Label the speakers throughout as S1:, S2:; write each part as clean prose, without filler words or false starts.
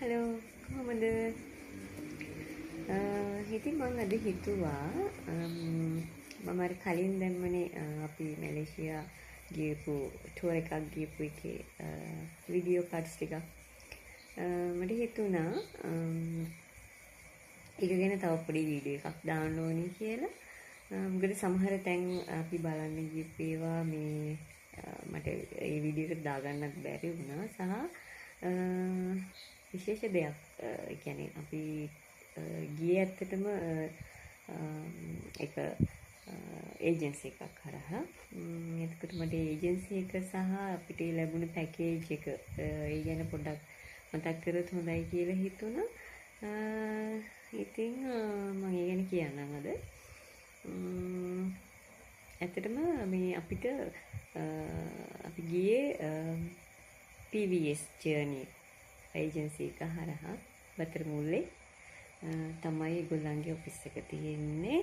S1: Hello කොහොමද? ඉතින් මම අද හිතුවා මම අර කලින් දැම්මනේ අපි මැලේසියා ගියපු ටුවර් එකක් ගියපු එකේ වීඩියෝ පාර්ට්ස් ටිකක් මට හිතුණා ඒක ගැන තව පොඩි වීඩියෝ එකක් දාන්න ඕනේ කියලා. මොකද සමහර තැන් අපි බලන්න ගියපු ඒවා මේ මට ඒ වීඩියෝ එක දාගන්නත් බැරි වුණා සහ විශේෂ දෙයක් කියන්නේ අපි ගියේ ඇත්තටම එක ඒජන්සි එකක් හරහා. එතකොට මට ඒජන්සි එක සහ අපිට ලැබුණ පැකේජ් එක ඒ ගැන පොඩ්ඩක් මතක් කරොත් හොඳයි කියලා හිතුණා. ඉතින් මම ඒ ගැන කියන්නම් අද. ඇත්තටම මේ අපිට අපි ගියේ PVS ජර්නි ඒජන්සි එක හරහා බතරමුල්ලේ තමයි ඒගොල්ලන්ගේ ඔෆිස් එක තියෙන්නේ.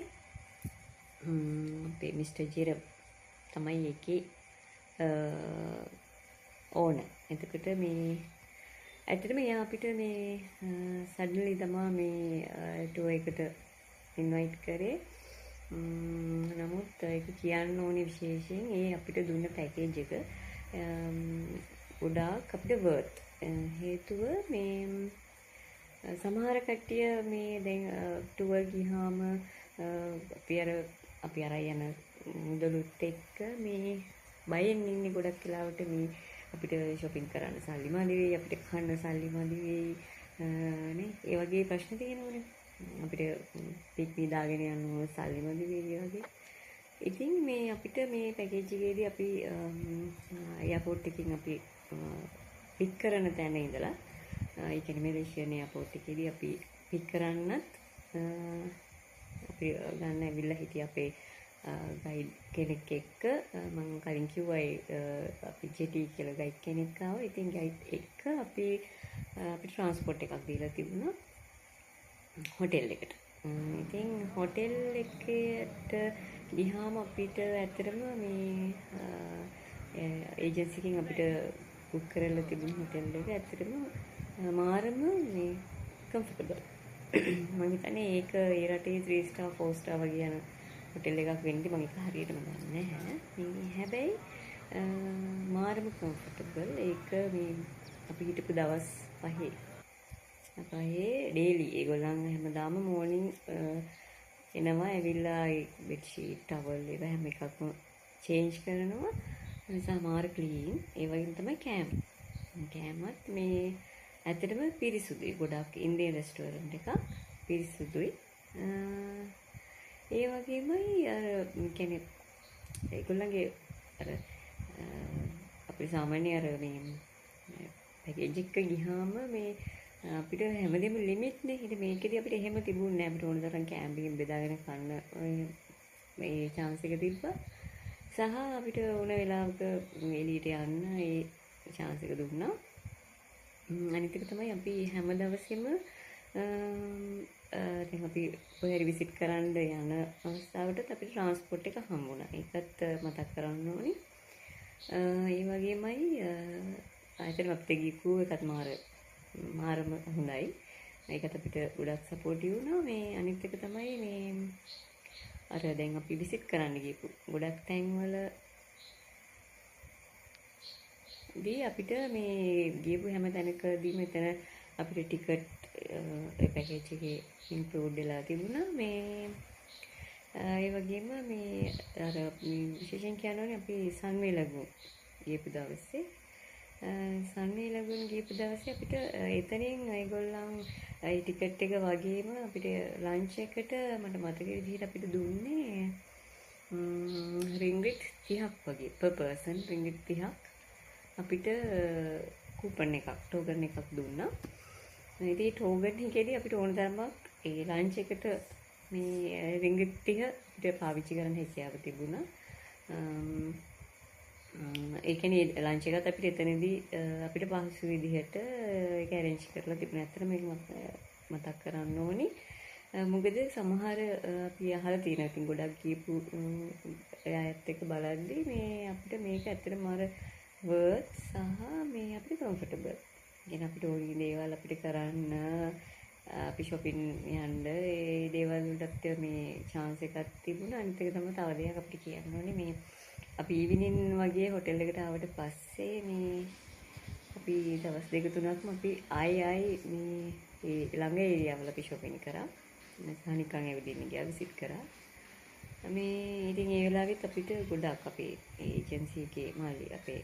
S1: අපේ මිස්ටර් ජෙරම් තමයි ඒකේ ඕනර්. එතකොට මේ ඇත්තටම එයා අපිට මේ සඩන්ලි තමයි මේ ටුවර් එකට ඉන්වයිට් කරේ. නමුත් ඒක කියන්න ඕනේ විශේෂයෙන් ඒ අපිට දුන්න පැකේජ් එක ගොඩාක් අපිට වර්ත්. හේතුව මේ සමහර කට්ටිය මේ දැන් ටුවර් ගියාම අපි අර යන මුදලුත් එක්ක මේ බයෙන් ඉන්නේ ගොඩක් වෙලාවට මේ අපිට shopping කරන්න සල්ලි මදි වෙයි, අපිට කන්න සල්ලි මදි වෙයි නේ. ඒ වගේ ප්‍රශ්න තියෙනවනේ. අපිට පික්නි දාගෙන යන්න සල්ලි මදි වෙයි වගේ. ඉතින් මේ අපිට මේ පැකේජ් එකේදී අපි එයාපෝට් එකකින් අපි පික් කරන තැන ඉඳලා ඒ කියන්නේ මැලේසියානු එයාපෝට් එකේදී අපි පික් කරන්නත් අපි ගන්න ඇවිල්ලා හිටිය අපේ ගයිඩ් කෙනෙක් එක්ක. මම කලින් කිව්වා අපි ජෙටි කියලා ගයිඩ් කෙනෙක් ආවා. ඉතින් ගයිඩ් එක්ක අපි ට්‍රාන්ස්පෝර්ට් එකක් දීලා තිබුණා හොටෙල් එකට. ඉතින් හොටෙල් එකේට ගියාම අපිට ඇත්තටම මේ ඒජන්සි එකෙන් අපිට බුක් කරලා තිබුණ හොටෙල් එක ඇත්තටම මාරම මේ කම්ෆර්ටබල්. මම හිතන්නේ ඒක ඒ රටේ 3 ස්ටාර් 4 ස්ටාර් වගේ යන හොටෙල් එකක් වෙන්නේ. මම ඒක හරියටම දන්නේ නැහැ. මේ හැබැයි මාරම කම්ෆර්ටබල්. ඒක මේ අපි හිටපු දවස් 5 ඩේලි ඒගොල්ලන් හැමදාම මෝර්නින් එනවා ඇවිල්ලා බෙඩ්ෂීට් ටවල් ඒවා හැම එකක්ම චේන්ජ් කරනවා. නිසා මාර ක්ලීන්. ඒ වගේම තමයි කෑමත් මේ ඇත්තටම පිරිසුදුයි. ගොඩක් ඉන්දියන් රෙස්ටෝරන්ට් එකක් පිරිසුදුයි. ඒ වගේමයි අර කියන්නේ ඒගොල්ලන්ගේ අර අපේ සාමාන්‍ය අර මේ පැකේජ් එක ගියාම මේ අපිට හැමදේම ලිමිට් නේ. ඉතින් මේකෙදි අපිට එහෙම තිබුණේ නැහැ. අපිට ඕන තරම් කැම්පින් බෙදාගෙන කන්න මේ chance එක තිබ්බා. සහ අපිට ඕන වෙලාවක එළියට යන්න ඒ chance එක දුන්නා. අනිත් එක තමයි අපි හැම දවසෙම දැන් අපි කොහේ හරි විසිට් කරන්න යන අවස්ථාවටත් අපිට ට්‍රාන්ස්පෝර්ට් එක හම්බුණා. ඒකත් මතක් කරන්න ඕනේ. ඒ වගේමයි ආයතන අපිට ගිහපු එකත් මාරම හොඳයි. ඒකත් අපිට ගොඩක් සපෝටිව් වුණා. මේ අනිත් එක තමයි මේ අර දැන් අපි විසිට් කරන්න ගිහපු ගොඩක් තැන්වල දී අපිට මේ ගියපු හැම තැනකදීම එතන අපිට ටිකට් ඒ පැකේජ් එකේ ඉන්ක්ලූඩ් වෙලා තිබුණා. මේ ඒ වගේම මේ අර විශේෂයෙන් කියනවනේ අපි සන්වේ ලැබුණ ගියපු දවසේ සන්වේ ලැබුණ ගියපු දවසේ අපිට එතනින් ඒගොල්ලන් ඒ ටිකට් එක වගේම අපිට ලන්ච් එකට මට මතක විදිහට අපිට දුන්නේ රින්ගිට් 30ක් වගේ per person රින්ගිට් 30ක් අපිට කූපන් එකක් ටෝකන් එකක් දුන්නා. ඉතින් ටෝකන් එකේදී අපිට ඕන තරමක් ඒ ලන්ච් එකට මේ රින්ගිට් 30 අපිට පාවිච්චි කරන්න හැකියාව තිබුණා. ඒ කියන්නේ ලන්ච් එකත් අපිට එතනදී අපිට පහසු විදිහට ඒක arrange කරලා තිබුණා. ඇත්තටම මේක මතක් කරන්න ඕනේ. මොකද සමහර අපි අහලා තියෙනවා. ඉතින් ගොඩක් කියපු අයත් එක්ක බලද්දී මේ අපිට මේක ඇත්තටම අර worth සහ මේ අපිට comfortable. කියන අපිට ඕනි දේවල් අපිට කරන්න අපි shopping යන්න ඒ දේවල් වලට මේ chance එකක් තිබුණා. අනිත් එක තමයි තව දෙයක් අපිට කියන්න ඕනේ මේ අපි ඊවිනින් වගේ හොටෙල් එකට ආවට පස්සේ මේ අපි දවස් දෙක තුනක්ම අපි ආයි මේ ඒ ළඟ ඒරියාවල අපි shopping කරා. නැත්නම් නිකන් ඇවිදින්න ගියා විසිට් කරා. මේ ඉතින් ඒ වෙලාවෙත් අපිට ගොඩක් අපේ ඒජන්සි එකේ මාළි අපේ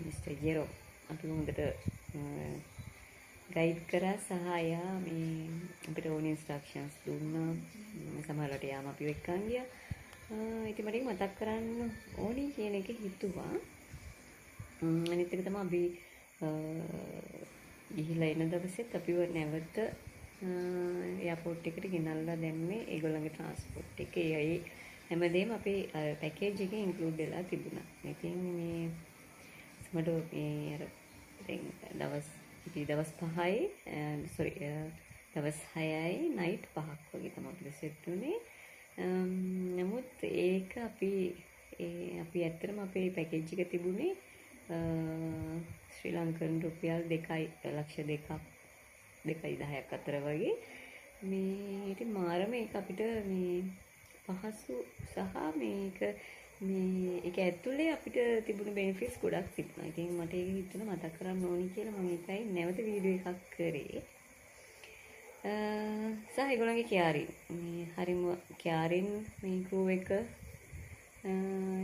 S1: මිස්ටර් ජෙරෝ අපි හොඳට ගයිඩ් කරා සහ එයා මේ අපිට ඕන ඉන්ස්ට්‍රක්ෂන්ස් දුන්නා. සමහරවිට යාම අපි එක්කන් ගියා. ඉතින් මට මතක් කරන්න ඕනි කියන එක හිතුවා. අනිත් එක තමයි අපි ගිහිලා එන දවසෙත් අපිව නැවත එයාපෝට් එකට ගෙනල්ලා දැම්මේ ඒගොල්ලන්ගේ ට්‍රාන්ස්පෝර්ට් එකේ. ඒ හැමදේම අපේ පැකේජ් එකේ ඉන්ක්ලූඩ් වෙලා තිබුණා. ඉතින් මේ මට මේ අර දවස් 5යි දවස් 6යි නයිට් 5ක් වගේ තමයි අපිට සෙට් වුණේ. නමුත් ඒක අපි ඇත්තටම අපේ පැකේජ් එක තිබුණේ ශ්‍රී ලංකන් රුපියල් 2,10,000ක් අතර වගේ. මේ ඉතින් මාරම ඒක අපිට මේ පහසු සහ මේක ඇතුලේ අපිට තිබුණු බෙනිෆිට්ස් ගොඩක් තිබුණා. ඉතින් මට ඒක හිතුණා මතක් කරන්න ඕනි කියලා මම ඒකයි නැවත වීඩියෝ එකක් කරේ. සහ ඒගොල්ලන්ගේ කියාරින් මේ හරිම කියාරින් මේ ක්‍රූ එක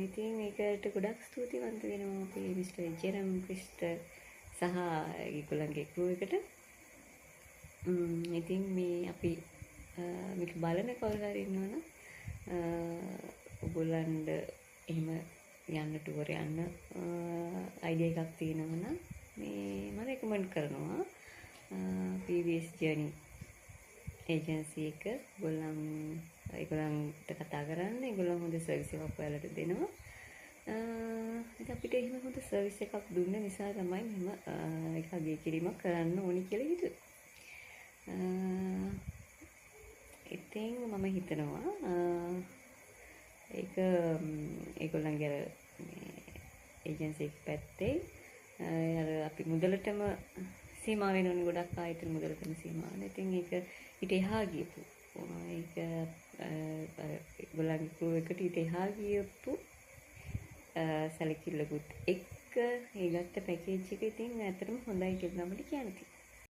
S1: ඉතින් ඒකට ගොඩක් ස්තුතිවන්ත වෙනවා අපේ මිස්ටර් ජෙරම් ක්‍රිස්ටර් සහ ඒගොල්ලන්ගේ ක්‍රූ එකට. ඉතින් මේ අපි මේක බලන කවුරු හරි ඉන්නවනම් ඔයගොල්ලන්ට එහෙම යන්න ටුවර් යන්න අයිඩියා එකක් තියෙනවා නම් මේ මම රෙකමන්ඩ් කරනවා PVS Journey ඒජන්සි එක. ඒගොල්ලන්ට කතා කරන්න. ඒගොල්ලන් හොඳ සර්විස් එකක් ඔයාලට දෙනවා. ඉතින් අපිට එහෙම හොඳ සර්විස් එකක් දුන්න නිසා තමයි මම ඒක අගය කිරීමක් කරන්න ඕනි කියලා හිතුවේ. ඉතින් මම හිතනවා ඒක ඒගොල්ලන්ගේ ඒජන්සි එක පැත්තේ අර අපි මුදලටම සීමා වෙනවනේ ගොඩක් ආයතන මුදලටම සීමා වෙන. ඉතින් ඒක ඊට එහා ගියපු ඒක ඒගොල්ලන්ගේ ක්‍රූ එකට ඊට එහා ගියපු සැලකිල්ලකුත් එක්ක ඒ ගත්ත පැකේජ් එක ඉතින් ඇත්තටම හොඳයි කියලා මට කියන්න තියෙනවා.